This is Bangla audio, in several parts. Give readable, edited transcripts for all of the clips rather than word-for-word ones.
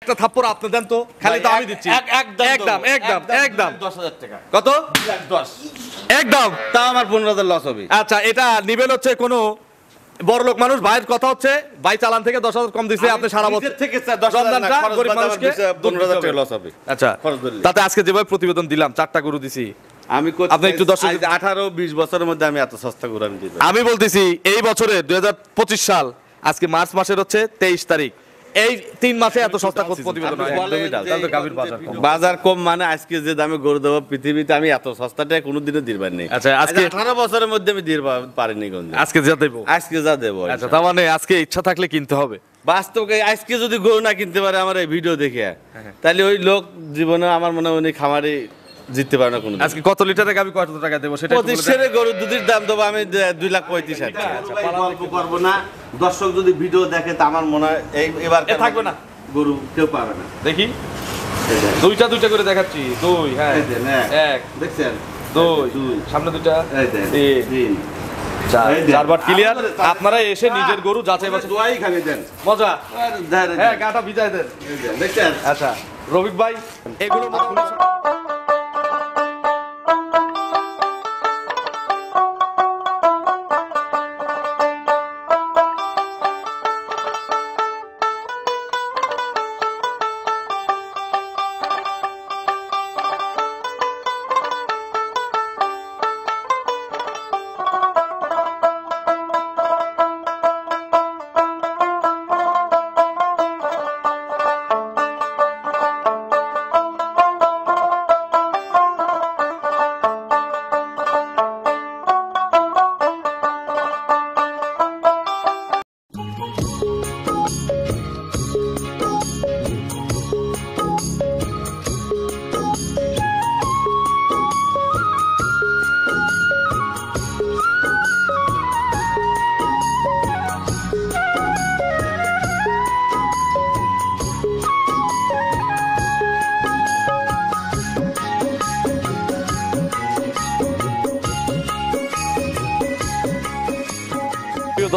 একটা থাপ্পড় আপনি দেন তো, খালি তো আমি দিচ্ছি। একদম 10,000 টাকা। কত? 10 একদম। তা আমার 15,000 লস হবে। আচ্ছা, এটা নিবেন হচ্ছে কোনো বড় লোক মানুষ, ভাইয়ের কথা হচ্ছে ভাই চালান থেকে 10,000 কম দিছে, আপনি সারা বছর থেকে 10,000 না, খরচ গরিব বাদে আমার মানুষকে 15,000 টাকা লস হবে। আচ্ছা, খরচ ধরলে। তাতে আজকে যেভাবে প্রতিবেদন দিলাম, 4টা গরু দিছি, আমি আপনি একটু 18-20 বছরের মধ্যে আমি এত সস্তা গরু আমি দিই। আমি বলতেছি এই বছরে 2025 সাল, আজকে মার্চ মাসের হচ্ছে 23 তারিখ, এই 3 মাসে এত সস্তা প্রতিবেদন হয়? একদমই ডাল। তাহলে তো গাভীর বাজার কম। বাজার কম মানে আজকে যে দামে গরু দেবো পৃথিবীতে আমি এত সস্তাটা কোনোদিনও দিবার নেই। আচ্ছা, আজকে 18 বছরের মধ্যে আমি দিতে পারিনি কোন। আজকে যা দেবো, আজকে যা দেবো। আচ্ছা, তার মানে আজকে ইচ্ছা থাকলে কিনতে হবে। বাস্তবে আজকে যদি গরু না কিনতে পারে আমার এই ভিডিও দেখে, তাহলে ওই লোক জীবনে আমার মনে হয় উনি খামারে জিততে পারে না কোনো। আজকে কত লিটারের গাভী কত টাকা দেবো সেটা 25 গরু দুধের দাম দেবো আমি 2,35,000 গল্প করবো না। দর্শক যদি ভিডিও দেখে তা আমার মনে হয় এবার থাকবে না, গরু কেউ পাবে না। দেখি দুইটা করে দেখাচ্ছি। 2, হ্যাঁ, 1 দেখছেন, 2, সামনে 2টা, 3, 4 বার ক্লিয়ার। আপনারা এসে নিজের গরু যাচাই বাছাই দোয়াই খালি দেন, মজা। হ্যাঁ, গাটা ভিজাই দেন। দেখছেন। আচ্ছা রফিক ভাই, এগুলো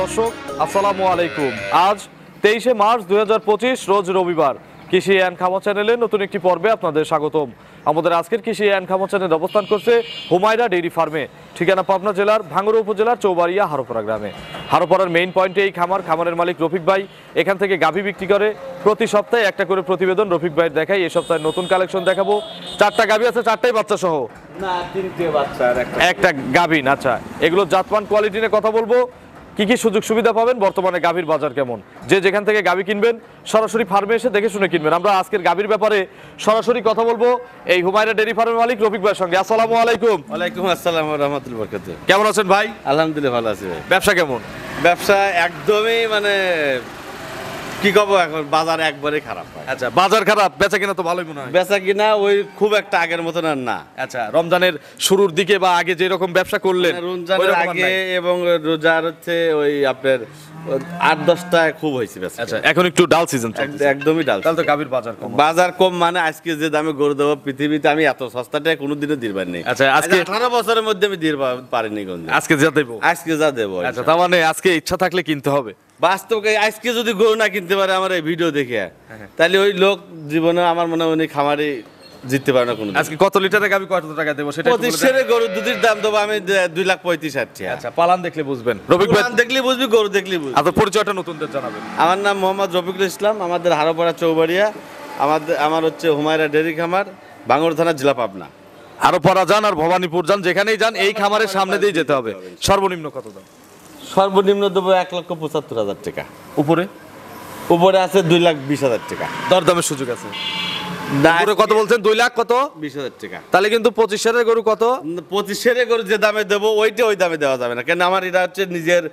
দর্শক আসসালামু আলাইকুম। আজ 23শে মার্চ 2025 রোজ রবিবার। কৃষি অ্যান্ড খামার চ্যানেলে নতুন একটি পর্বে আপনাদের স্বাগতম। আমাদের আজকের কৃষি অ্যান্ড খামার চ্যানেল অবস্থান করছে হুমায়রা ডেইরি ফার্মে, ঠিকানা পাবনা জেলার ভাঙ্গুড়া উপজেলার চৌবাড়িয়া হারোপাড়া গ্রামে। হারোপাড়ার মেইন পয়েন্টে এই খামারের মালিক রফিক ভাই এখান থেকে গাভী বিক্রি করে। প্রতি সপ্তাহে একটা করে প্রতিবেদন রফিক ভাইয়ের দেখাই। এই সপ্তাহে নতুন কালেকশন দেখাবো। 4টা গাভী আছে, 4টাই বাচ্চা সহ না, 3টে বাচ্চা আর একটা গাভীন। আচ্ছা, এগুলো জাতমান কোয়ালিটি নিয়ে কথা বলবো। কি কি সুযোগ সুবিধা পাবেন, বর্তমানে গাভীর বাজার কেমন, যে যেখান থেকে গাভী কিনবেন সরাসরি ফার্মে এসে দেখে শুনে কিনবেন। আমরা আজকের গাভীর ব্যাপারে সরাসরি কথা বলবো এই হুমায়রা ডেইরি ফার্মের মালিক রফিক ভাইয়ের সঙ্গে। আসসালামু আলাইকুম। ওয়ালাইকুম আসসালাম ওয়া রাহমাতুল্লাহি ওয়া বারাকাতুহু। কেমন আছেন ভাই? আলহামদুলিল্লাহ ভালো আছি ভাই। ব্যবসা কেমন? ব্যবসা একদমই মানে কি কব, এখন বাজার একবারে খারাপ। আচ্ছা, বাজার খারাপ, বেচা কিনা তো ভালোই মনে হয়। বেচা কিনা ওই খুব একটা আগের মতন আর না। আচ্ছা, রমজানের শুরুর দিকে বা আগে যে রকম ব্যবসা করলেন রমজানের আগে এবং রোজার হচ্ছে ওই আপনার 8-10টায় খুব হয়েছে বেচা। আচ্ছা, এখন একটু ডাল সিজন, একদমই ডাল। তাহলে তো গাভীর বাজার কম। বাজার কম মানে আজকে যে দামে গরু দেবো পৃথিবীতে আমি এত সস্তাটা কোনোদিনও দিবার নেই। আচ্ছা, আজকে 18 বছরের মধ্যে আমি দিতে পারিনি কোন। আজকে যা দেবো, আজকে যা দেবো। আচ্ছা, তার মানে আজকে ইচ্ছা থাকলে কিনতে হবে। বাস্তবে আজকে যদি গরু না কিনতে পারে আমার এই ভিডিও দেখে, তাহলে ওই লোক জীবনে আমার মনে হয় উনি খামারে জিততে পারে না কোনো। আজকে কত লিটারের গাভী কত টাকা দেবো সেটা 25 গরু দুধের দাম দেবো আমি 2,35,000। আচ্ছা, পালান দেখলে বুঝবেন। রফিক ভাই দেখলে বুঝবি, গরু দেখলে বুঝবি। আপনার পরিচয়টা নতুনদের জানাবেন। আমার নাম মোহাম্মদ রফিকুল ইসলাম, আমাদের হারোপাড়া চৌবাড়িয়া, আমার হচ্ছে হুমায়রা ডেইরি খামার, ভাঙ্গুড়া থানা, জেলা পাবনা। হারোপাড়া যান আর ভবানীপুর যান, যেখানেই যান এই খামারের সামনে দিয়ে যেতে হবে। সর্বনিম্ন কত দাম? সর্বনিম্ন দেবো 1,75,000 টাকা। উপরে আছে 2,20,000 টাকা। দরদামের সুযোগ আছে। কত বলছেন? 2 লাখ কত? 20,000 টাকা। তাহলে কিন্তু 25 গরু কত? 25 গরু যে দামে দেবো ওই দামে দেওয়া যাবে না, কেন আমার এটা হচ্ছে নিজের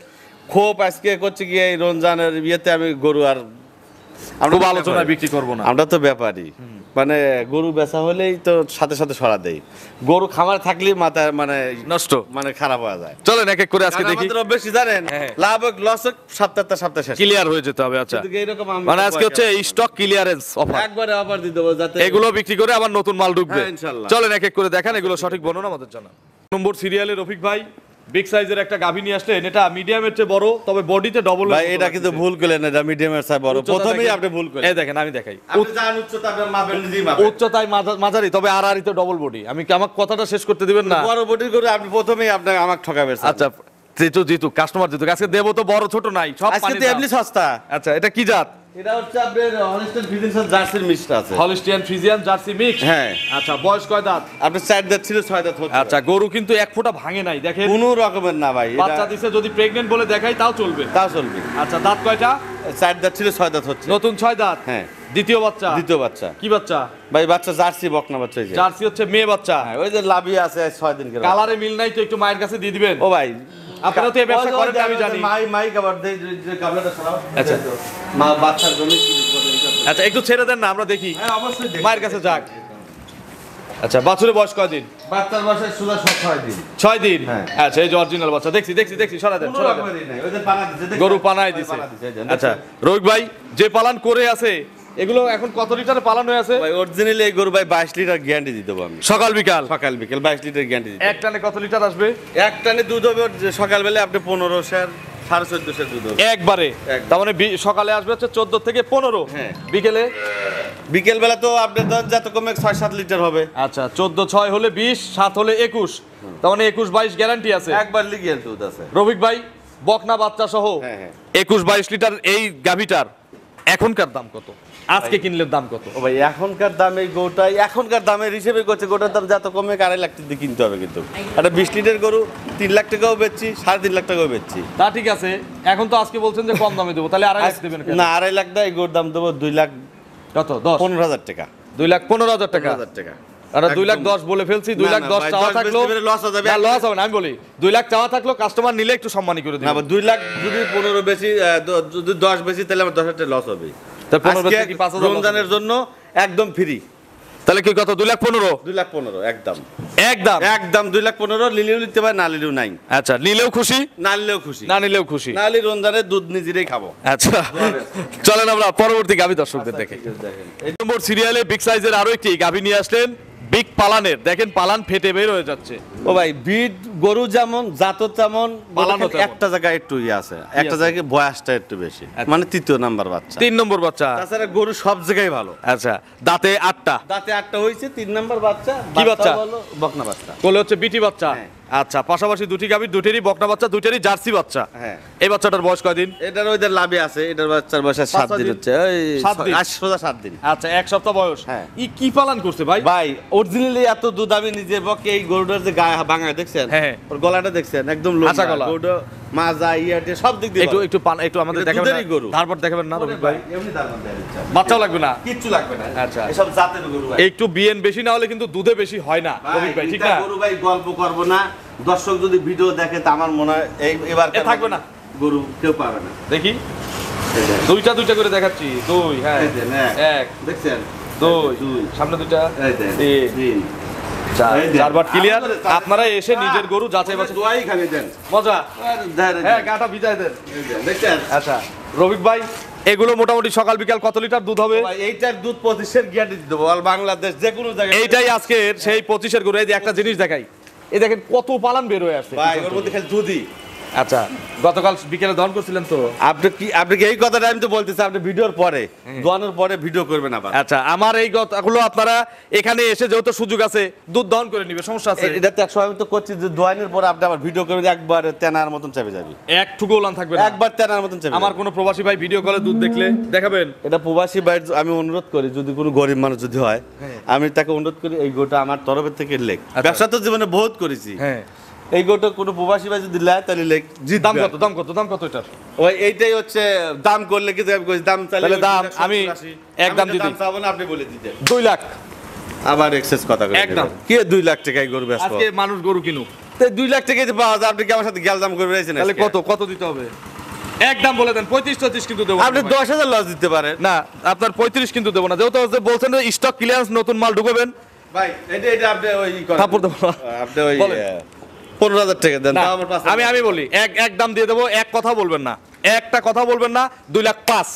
ক্ষোভ। আজকে করছে কি এই রমজানের বিয়েতে আমি গরু আর আমরা আলোচনায় বিক্রি করবো না। আমরা তো ব্যাপারী, মানে গরু বেচা হলেই তো সাথে সাথে সরা দেই। গরু খামার থাকলে মাথা মানে নষ্ট, মানে খারাপ হয়ে যায়। চলেন এক এক করে আজকে দেখি। আমাদের বেশি জানেন লাভ লস সপ্তাহ শেষ ক্লিয়ার হয়ে যেতে হবে। আচ্ছা, মানে আজকে হচ্ছে স্টক ক্লিয়ারেন্স অফার, একবারে অফার দিয়ে দেবো যাতে এগুলো বিক্রি করে আবার নতুন মাল ঢুকবে। ইনশাআল্লাহ। চলেন এক এক করে দেখান, এগুলো সঠিক বর্ণনা আমাদের জানা। নম্বর সিরিয়ালে রফিক ভাই বিগ সাইজের একটা গাভী নিয়ে আসলেন, এটা মিডিয়ামের চেয়ে বড়, তবে বডিতে ডবল। ভাই এটা কিন্তু ভুল করলেন, এটা মিডিয়ামের সাইজ বড়, প্রথমেই আপনি ভুল করলেন। এই দেখেন আমি দেখাই, আপনি জানেন উচ্চতা আপনি মাপেন, নিজেই মাপেন। উচ্চতায় মাঝারি, তবে আড়াআড়িতে ডবল বডি। আমার কথাটা শেষ করতে দিবেন না? বড় বডির করে আপনি প্রথমেই আপনি আমাকে ঠকাবেন। আচ্ছা জিতু কাস্টমার জিতু, আজকে দেবো তো বড় ছোট নাই, সব আজকে পানির তো দাম। এমনি সস্তা। আচ্ছা এটা কি জাত? এটা হচ্ছে আপনার হলিস্টাইন ফ্রিজিয়ান জার্সির মিক্সড আছে। Holstein Friesian jersey mix. হ্যাঁ। আচ্ছা বয়স কয় দাঁত? আপনি 4 দাঁত ছিল, 6 দাঁত হচ্ছে। আচ্ছা গরু কিন্তু এক ফোঁটা ভাঙে নাই, দেখেন কোনো রকমের না ভাই, বাচ্চা এটা দিছে, যদি প্রেগন্যান্ট বলে দেখাই তাও চলবে। তাও চলবে। আচ্ছা দাঁত কয়টা? 4 দাঁত ছিল, 6 দাঁত হচ্ছে। নতুন 6 দাঁত। হ্যাঁ। দ্বিতীয় বাচ্চা? দ্বিতীয় বাচ্চা। কি বাচ্চা ভাই বাচ্চা জার্সি বকনা বাচ্চা এই যে। জার্সি হচ্ছে মেয়ে বাচ্চা। হ্যাঁ, ওই যে লাভি আছে 6 দিন করে। কালারে মিল নাই তো একটু মায়ের কাছে দিয়ে দিবেন। ও ভাই আপনারা তো এই ব্যবসা করেন না, আমি জানি। মাই কভার দেই যে গাবলাটা সরাও। আচ্ছা। মা বাচ্চার জন্য কি করে এটা? আচ্ছা একটু ছেড়ে দেন না, আমরা দেখি। হ্যাঁ অবশ্যই দেখি। মায়ের কাছে যাক। আচ্ছা বাছুরের বয়স কয়দিন? বাচ্চার বয়স সুদা 6 দিন। 6 দিন। হ্যাঁ। আচ্ছা এই যে অরিজিনাল বাচ্চা, দেখছি সরা দেন, কোনো সরা দেন। রকমেরই নাই, ওই যে পানা দিছে দেখছেন? গরু পানায় দিছে। পানা দিছে, এই যে, আচ্ছা দেখছেন? রোহিত ভাই, যে পালান করে আছে এগুলো এখন কত লিটারে পালান হয়ে আছে? ভাই অরিজিনালি এই গরু ভাই 22 লিটার গ্যারান্টি দিতে পারবো আমি। সকাল বিকাল? সকাল বিকেল 22 লিটার গ্যারান্টি দিতে। এক টানে কত লিটার আসবে? এক টানে দুধ হবে সকাল বেলা আপনি 15 সের 14.5 সের দুধ হবে একবারে? একদম। তার মানে সকালে আসবে হচ্ছে 14 থেকে 15। হ্যাঁ। বিকেলে? বিকেল বেলা তো আপনি যত কমে 6-7 লিটার হবে। আচ্ছা 14 6 হলে 20, 7 হলে 21, তার মানে 21 22 গ্যারান্টি আছে। একবার লিগেল দুধ আছে। রফিক ভাই বকনা বাচ্চা সহ হ্যাঁ, হ্যাঁ। 21 22 লিটার এই গাভিটার এখনকার দাম কত? আজকে কিনলে দাম কত? ও ভাই এখনকার দাম এই গরুটাই এখনকার দামের হিসেবে করছে, গোটার দাম যত কমে 2.5 লাখ টাকা দিয়ে কিনতে হবে, কিন্তু একটা 20 লিটার গরু 3 লাখ টাকাও বেচছি, 3.5 লাখ টাকাও বেচছি। তা ঠিক আছে, এখন তো আজকে বলছেন যে কম দামে দেবো, তাহলে 2.5 লাখ দেবেন কেন? না 2.5 লাখ না, এই গরুর দাম দেবো 2 লাখ কত? 10? 15,000 টাকা। 2,15,000 টাকা? 15,000 টাকা। আমরা 2 লাখ 10 বলে ফেলছি। 2 না, লাখ না 10 ভাই, চাওয়া 10 থাকলো বেচতে পেরে loss হয়ে যাবে। না, লস হবে না, আমি বলি 2 লাখ চাওয়া থাকলো, কাস্টমার নিলে একটু সম্মানী করে না দিবেন। 2 লাখ যদি 15 বেশি যদি 10 বেশি তাহলে আমার 10,000 টাকা লস হবে। তা 15 আজকে বেচে কি 5,000 loss হবে? রমজানের জন্য একদম ফ্রি। তাহলে কি কত? 2,15,000? 2 লাখ 15 একদম একদম একদম 2 লাখ 15 নিলেও নিতে পারে, না নিলেও নাই। আচ্ছা নিলেও খুশি, না নিলেও খুশি, না নিলেও খুশি। না নিলে রমজানের দুধ নিজেরাই খাবো। আচ্ছা চলেন আমরা পরবর্তী গাভী দর্শকদের দেখে। এই নম্বর সিরিয়ালে বিগ সাইজের আরো একটি গাভী নিয়ে আসলেন, বিগ পালানের। দেখেন পালান ফেটে বের হয়ে যাচ্ছে। ও ভাই বিট গরু যেমন জাত তেমন, পালানো তেমন। একটা জায়গায় একটু আছে, একটা জায়গায় বয়সটা একটু বেশি, আচ্ছা। মানে 3য় নাম্বার বাচ্চা। 3 নম্বর বাচ্চা। তাছাড়া গরু সব জায়গায় ভালো। আচ্ছা দাঁতে 8টা, দাঁতে 8টা হয়েছে, 3 নাম্বার বাচ্চা। কি বাচ্চা? ভালো বকনা বাচ্চা। কোলে হচ্ছে বিটি বাচ্চা। হ্যাঁ। আচ্ছা পাশাপাশি দুটি গাভীর, দুটেরই বকনা বাচ্চা, দুটেরই জার্সি বাচ্চা। হ্যাঁ। এই বাচ্চাটার বয়স কয়দিন? এটার ওইদের লাভে আছে, এটার বাচ্চার বয়স 7 5 দিন দিন। হচ্ছে, ওই 7 দিন। সোজা 7 দিন। আচ্ছা 1 সপ্তাহ বয়স। হ্যাঁ। কি পালন করছে ভাই? ভাই অরিজিনালি এত দুধ আমি নিজের পক্ষে, এই গরুটার যে গায়ে ভাঙা দেখছেন, হ্যাঁ। ওর গলাটা দেখছেন একদম আচ্ছা, গলা। গরুটা মাজা ইয়াটে সব দিক দিয়ে একটু ভালো। একটু পান, একটু আমাদের এটা দেখাবেন দুধেরই না? গরু। তারপর দেখাবেন না ওরে রফিক ভাই? এমনি দারুণ দেয় ইচ্ছা। বাচ্চাও লাগবে না? কিচ্ছু লাগবে না। আচ্ছা। এসব জাতের গরু ভাই। একটু বিএন বেশি না হলে কিন্তু দুধে বেশি হয় না রফিক ভাই, ঠিক এটা না? গরু ভাই গল্প করব না, দর্শক যদি ভিডিও দেখে তা আমার মনে হয় এবার থাকবে না। গরু কেউ পাবে না। দেখি এই যে, দুইটা করে দেখাচ্ছি। 2 হ্যাঁ এই দেন, 1 দেখছেন 2 দুই। সামনে দুইটা এই দেন, 3 তিন। 4 এই দেন। 4 বার ক্লিয়ার। আমাদের- আপনারা এসে নিজের গরু যাচাই বাছাই দোয়াই খালি দেন। মজা। আর দেন, হ্যাঁ গাটা ভিজায় দেন। এই দেন, দেখছেন? আচ্ছা রফিক ভাই এগুলো মোটামুটি সকাল বিকাল কত লিটার দুধ হবে? ভাই এইটার দুধ 25-এর গ্যারান্টি দিতে দেবো, অল বাংলাদেশ যে কোনো জায়গায়। এইটাই আজকের সেই 25-এর গরু। এই যে একটা জিনিস দেখাই, এই দেখেন কত পালান বের হয়ে আসছে। ভাই ওর মধ্যে খালি দুধই। আচ্ছা গতকাল বিকেলে দহন করছিলেন তো? আপনি কি এই কথাটা আমি তো বলতেছি, আপনি ভিডিওর পরে দোয়ানোর পরে ভিডিও করবেন আবার। আচ্ছা আমার এই কথাগুলো আপনারা এখানে এসে যেহেতু সুযোগ আছে দুধ দহন করে নিবে, সমস্যা আছে? এটা তো 100 আমি তো করছি যে দোয়ানোর পরে আপনি আবার ভিডিও করবেন, একবার তেনার মতন চাপে যাবে, এক ঠুকো উলান থাকবে না। একবার তেনার মতন চাপে আমার কোনো প্রবাসী ভাই ভিডিও কলে দুধ দেখলে দেখাবেন? এটা প্রবাসী ভাই আমি অনুরোধ করি, যদি কোনো গরিব মানুষ যদি হয়, আমি তাকে অনুরোধ করি এই গোটা আমার তরফের থেকে লেখ। ব্যবসা তো জীবনে বহুত করেছি, হ্যাঁ এই গোটা কোনো প্রবাসী ভাই যদি লেয় তাহলে লেখ জিত। দাম কত? দাম কত এটার? ওই এইটাই হচ্ছে দাম করলে কি আমি কইছি, দাম চাইলে তাহলে দাম আমি এক দাম দিই। দাম চাবো না, আপনি বলে দিতেন 2 লাখ। আবার এক্সেস কথা করে একদম। কি 2 লাখ টাকায় গরু বেচবো? আজকে মানুষ গরু কিনুক, তো 2 লাখ টাকায় তো পাওয়া যায়, আপনি কি আমার সাথে গ্যালদাম করে রয়েছেন? তাহলে কত দিতে হবে? একদম বলে দেন। 35-36 কিন্তু দেবো আপনি না। 10,000 লস দিতে পারেন না আপনার 35 কিন্তু দেবো না, যেহেতু যে বলছেন স্টক ক্লিয়ারেন্স, নতুন মাল ঢুকাবেন। ভাই। এটা আপনি ওই করেন। থাপ্পড় দেবো না। আপনি ওই বলেন। 15,000 টাকা দেন, না, তাও আমার 5,000 আমি বলি এক দাম দিয়ে দেবো, এক কথা বলবেন না, একটা কথা বলবেন না। 2 লাখ 5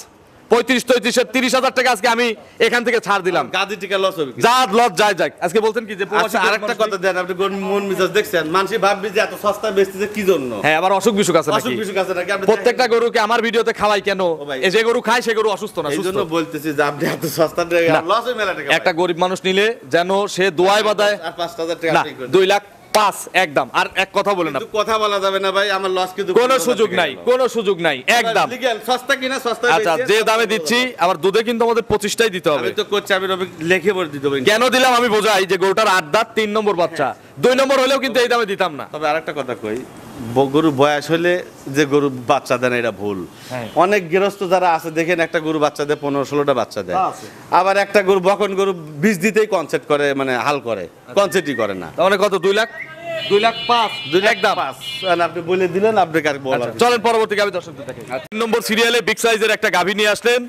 35-33 30,000 টাকা আজকে আমি এখান থেকে ছাড় দিলাম। গাদি টিকা লস হবে কি? যা লস যায় যাক। আজকে বলতেন কি যে প্রবাসী আচ্ছা আরেকটা কথা দেন, আপনি মন মিজাজ দেখছেন, মানুষ ভাববে যে এত সস্তা বেচতেছে কি জন্য? হ্যাঁ, আবার অসুখ বিসুখ আছে অসুখ নাকি? বিসুখ আছে নাকি? আপনি প্রত্যেকটা গরুকে আমার ভিডিওতে খাওয়াই কেন? ভাই। এই যে গরু খায় সে গরু অসুস্থ না, এই সুস্থ। জন্য বলতেছি যে আপনি এত সস্তা লস হয়ে মেলা টাকা একটা গরিব মানুষ নিলে যেন সে দোয়ায় বাদায় আর 5,000 টাকা না, আপনি করে দেন। 2,05,000 একদম। আর এক কথা বলে না, কিন্তু কথা বলা যাবে না ভাই, আমার লস কিন্তু কোনো সুযোগ নাই, কোনো সুযোগ নাই, একদম। লিগ্যাল সস্তা কিনা সস্তা আচ্ছা, যে দামে দিচ্ছি আবার দুধে কিন্তু আমাদের 25টাই দিতে হবে। আমি তো করছি, আমি রবি লিখে বলে দিতে হবে। কেন দিলাম আমি বোঝাই, যে গরুটার 8 দাঁত 3 নম্বর বাচ্চা, 2 নম্বর হলেও কিন্তু এই দামে দিতাম না। তবে আরেকটা কথা কই, গরু বয়স হলে যে গরু বাচ্চা দেয় না, এটা ভুল। হ্যাঁ। অনেক গৃহস্থ যারা আছে দেখেন, একটা গরু বাচ্চা দেয় 15-16টা বাচ্চা দেয়। তা আছে। আবার একটা গরু বকন গরু বীজ দিতেই কনসেপ্ট করে, মানে হাল করে, কনসেপ্টই করে না। তার মানে কত? 2,05,000 একদম। আপনি বলে দিলেন, আপনাকে আর বলার আচ্ছা, চলেন পরবর্তী গাভী দর্শকদের দেখে। 3 নম্বর সিরিয়ালে বিগ সাইজের একটা গাভী নিয়ে আসলেন,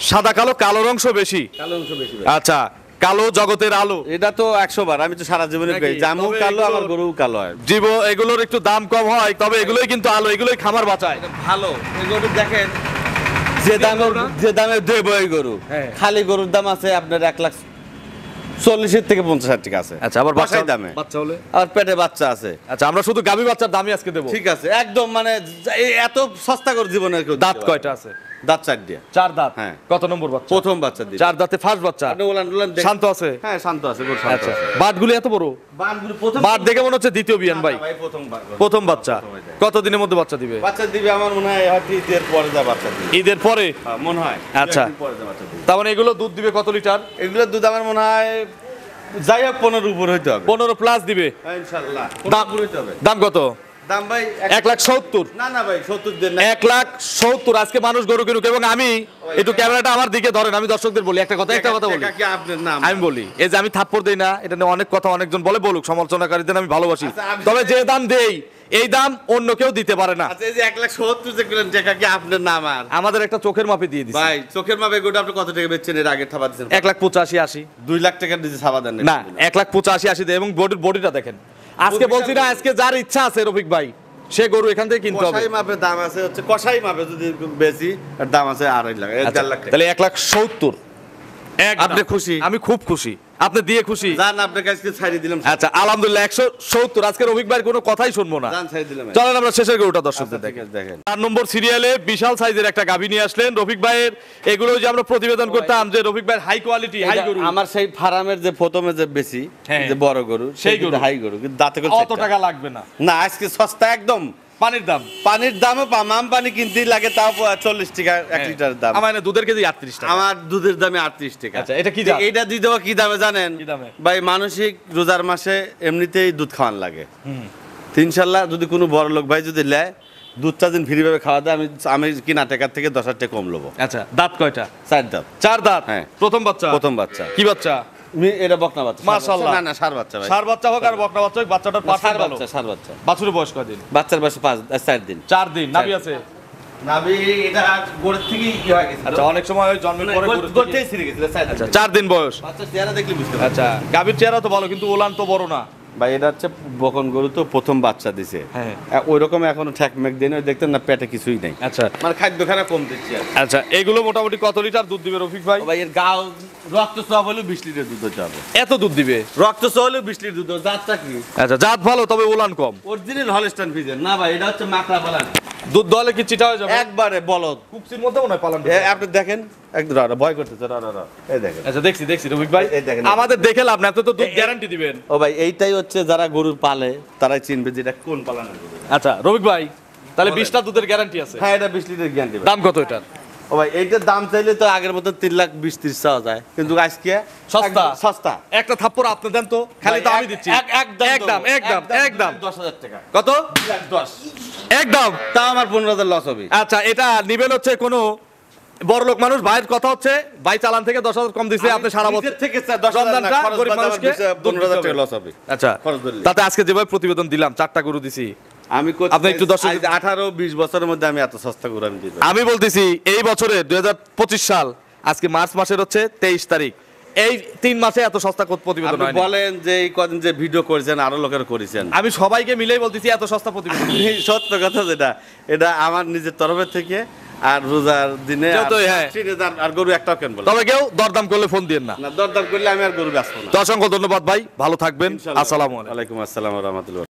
সাদা কালো, কালোর অংশ বেশি। কালো অংশ বেশি ভাই। আচ্ছা, কালো জগতের আলো। এটা তো 100 বার, আমি তো সারা জীবনে নাকি? পেয়ে জামু তবে কালো, এগুলো- আমার গরু কালো হয়। জীব এগুলোর একটু দাম কম হয়, তবে এগুলোই কিন্তু আলো, এগুলোই খামার বাঁচায়। ভালো এই গরু দেখেন, যে দামে গরু না? যে দামে দেব এই গরু, হ্যাঁ। খালি গরুর দাম আছে আপনার 1,40,000 থেকে 50,000 টাকা আছে। আচ্ছা, আবার বাচ্চা বাসায় দামে, বাচ্চা হলে? আর পেটে বাচ্চা আছে। আচ্ছা, আমরা শুধু গাভী বাচ্চার দামই আজকে দেবো। ঠিক আছে, একদম মানে এই এত সস্তা করে জীবনে কেউ দিতে দাঁত পারে কয়টা না। আছে? দাঁত 4 দিয়ে। 4 দাঁত। হ্যাঁ। কত নম্বর বাচ্চা? প্রথম বাচ্চা দিয়ে। 4 দাঁতে ফার্স্ট বাচ্চা। আপনি ওলান ওলান দেখেন। শান্ত আছে? হ্যাঁ শান্ত আছে, গরু শান্ত আচ্ছা, আছে। বাটগুলি এত বড়? বানগুলো প্রথম বাট দেখে মনে হচ্ছে দ্বিতীয় বিয়ান ভাই। না, ভাই প্রথম বার। প্রথম বাচ্চা। প্রথম বাচ্চা। কত দিনের মধ্যে বাচ্চা দিবে? বাচ্চা দিবে আমার মনে হয় হয়তো ঈদের পরে যা বাচ্চা দিবে। ঈদের পরে? হ্যাঁ, মনে হয় আচ্ছা। ঈদের পরে যা বাচ্চা দিবে। তার মানে এগুলো দুধ দিবে কত লিটার? এগুলোর দুধ আমার মনে হয় যাই হোক 15 উপর হইতে হবে। 15 প্লাস দিবে। হ্যাঁ, ইনশাআল্লাহ দাম 15 হইতে হবে। দাম কত? দাম ভাই 1,70,000। না না ভাই 70 দেন না। 1,70,000 আজকে মানুষ গরু কিনুক। এবং আমি একটু ক্যামেরাটা আমার দিকে ধরেন, আমি দর্শকদের বলি একটা কথা বলি। টাকা কি আপনার নাম? আমি বলি, এই যে আমি থাপ্পড় দেই না, এটা নিয়ে অনেক কথা অনেকজন বলে, বলুক, সমালোচনাকারীদের আমি ভালোবাসি। আচ্ছা, আমি- তবে যে দাম দেই, এই দাম অন্য কেউ দিতে পারে না। আচ্ছা, এই যে 1,70,000 যে কইলেন, টাকা কি আপনার নাম? আর আমাদের একটা চোখের মাপে দিয়ে দিছি। ভাই চোখের মাপে গোটা আপনি কত টাকা বেচছেন এর আগে থাবা দিয়েছেন? 1,85,000 2 লাখ টাকা দিতে ছাবা দেন না, 1,85,000 দেয়। এবং বডিটা দেখেন। আজকে বলছি না, আজকে যার ইচ্ছা আছে রফিক ভাই, সে গরু এখান থেকে কিনতে হবে। কষাই মাপে দাম আছে, হচ্ছে কষাই মাপে যদি বেশি আর দাম আছে 2.5 লাখ, আচ্ছা, 1.5 লাখ টাকা। তাহলে 1,70,000। আপনি খুশি? আমি খুব খুশি। আপনি দিয়ে খুশি? জান আপনার কাছে ছাড়ি দিলাম। আচ্ছা, আলহামদুলিল্লাহ 170। আজকে রফিক ভাইয়ের কোনো কথাই শুনবো না। জান ছাড়ি দিলাম। চলেন আমরা শেষের গরুটা দর্শকদের আচ্ছা, ঠিক দেখেন। আছে, দেখেন। 4 নম্বর সিরিয়ালে বিশাল সাইজের একটা গাভী নিয়ে আসলেন রফিক ভাইয়ের। এগুলো যে আমরা প্রতিবেদন করতাম যে রফিক ভাইয়ের হাই কোয়ালিটি, হাই এটা গরু। আমার সেই ফার্মের যে প্রথমে যে বেশি, হ্যাঁ। যে বড় গরু, সেই সেই গরু। গরু হাই গরু, কিন্তু দাঁতে করে অত চারটা। টাকা লাগবে না। না, আজকে সস্তা একদম। পানির দাম পানির দামও মাম পানি কিনতেই লাগে, তাও 40 টাকা 1 লিটারের দাম। আমার এনে দুধের কেজি 38 টাকা। আমার দুধের দামে 38 টাকা। আচ্ছা, এটা কি জাত? এইটা দিয়ে দেবো কি দামে জানেন? কি দামে? ভাই মানসিক রোজার মাসে এমনিতেই দুধ খাওয়ান লাগে। তো ইনশাল্লাহ যদি কোনো বড় লোক ভাই যদি নেয়, দুধটা দিন ফ্রি ভাবে খাওয়া দেয়, আমি কিনা টাকার থেকে 10,000 টাকা কম লবো। আচ্ছা, দাঁত কয়টা? 4 দাম। 4 দাঁত। হ্যাঁ। প্রথম বাচ্চা? প্রথম বাচ্চা। কি বাচ্চা? এটা বকনা বাচ্চা। মাশাআল্লাহ। না না, সার বাচ্চা ভাই। সার বাচ্চা হোক আর বকনা বাচ্চা হোক, বাচ্চাটার সার পার্সেন্ট ভালো। বাচ্চা, সার বাচ্চা। বাছুরের বয়স কয়দিন? বাচ্চার বয়স 4 দিন। 4 দিন। নাভি আছে? নাভি এটা গোড়ের থেকেই কি হয়ে গেছে? আচ্ছা, অনেক সময় ওই জন্মের পরে গরু থেকে- গোড়তেই ছিঁড়ে গেছিল, 4 আচ্ছা, দিন। 4 দিন বয়স। বাচ্চা চেহারা দেখলে বুঝতে পারবেন। আচ্ছা, গাভীর চেহারা তো ভালো, কিন্তু ওলান তো বড় না। ভাই এটা হচ্ছে বকন গরু, তো প্রথম বাচ্চা দিছে। হ্যাঁ। ওই রকম এখনো ঠ্যাক ম্যাক দেন, দেখতেন না পেটে কিছুই নাই। আচ্ছা মানে খাদ্য খানা কম দিচ্ছি আর। আচ্ছা, এগুলো মোটামুটি কত লিটার দুধ দিবে রফিক ভাই? ও ভাই এর গাও রক্ত সব হলেও 20 লিটার দুধ হতে হবে। এত দুধ দিবে? রক্ত সব হলেও 20 লিটার দুধ হবে। জাতটা কি? আচ্ছা, জাত ভালো, তবে ওলান কম। অরিজিনাল হলস্টাইন ফ্রিজিয়ান না ভাই, এটা হচ্ছে মাকড়া পালান। দুধ দহলে কি চিটা হয়ে যাবে? একবারে বলদ। কুপসির মধ্যে মনে হয় পালান। আপনি দেখেন, একদম ভয় করতেছে। এই দেখেন। আচ্ছা, দেখছি রফিক ভাই। এই দেখেন। আমাদের দেখে লাভ না, এত তো দুধ গ্যারান্টি দিবেন। ও ভাই এইটাই হচ্ছে যারা গরু পালে তারাই চিনবে যে এটা কোন পালানের গরু। আচ্ছা রফিক ভাই, তাহলে বলেন। 20টা দুধের গ্যারান্টি আছে? হ্যাঁ, এটা 20 লিটার গ্যারান্টি। দাম কত এটার? ও ভাই এইটার দাম চাইলে তো আগের মতো 3,20,30 চাওয়া যায়, কিন্তু আজকে সস্তা। সস্তা। একটা থাপ্পড় আপনি দেন তো, খালি তো আমি দিচ্ছি। একদম একদম 10,000 টাকা। কত? 10 একদম। তাও আমার 15,000 লস হবে। আচ্ছা, এটা নিবেন হচ্ছে কোনো বড় লোক মানুষ, ভাইয়ের কথা হচ্ছে ভাই চালান থেকে 10,000 কম দিছে, আপনি সারা বছর নিজের থেকে 10,000 না, রমজানটা খরচ গরিব বাদে আমার মানুষকে 15,000 টাকা লস হবে। আচ্ছা, খরচ ধরলে। তাতে আজকে যেভাবে প্রতিবেদন দিলাম, 4টা গরু দিছি, আমি আপনি একটু দর্শক- 18-20 বছরের মধ্যে আমি এত সস্তা গরু আমি দিতে। আমি বলতেছি এই বছরে 2025 সাল, আজকে মার্চ মাসের হচ্ছে 23 তারিখ, এই 3 মাসে এত সস্তা প্রতিবেদন আপনি হয়নি। বলেন যে এই কদিন যে ভিডিও করেছেন আরো লোকের করেছেন, আমি সবাইকে মিলেই বলতেছি এত সস্তা প্রতিবেদন। সত্য কথা যেটা, এটা আমার নিজের তরফের থেকে আর রোজার দিনে আর যতই, হ্যাঁ। ছিঁড়ে যান, আর গরু একটাও কেন বলে তবে কেউ দরদাম করলে ফোন দিয়েন না। না, দরদাম করলে আমি আর গরু বেচবো না। তো অসংখ্য ধন্যবাদ ভাই, ভালো থাকবেন, ইনশাআল্লাহ। আসসালামু আলাইকুম। ওয়ালাইকুম আসসালাম ওয়া রাহমাতুল্লাহ।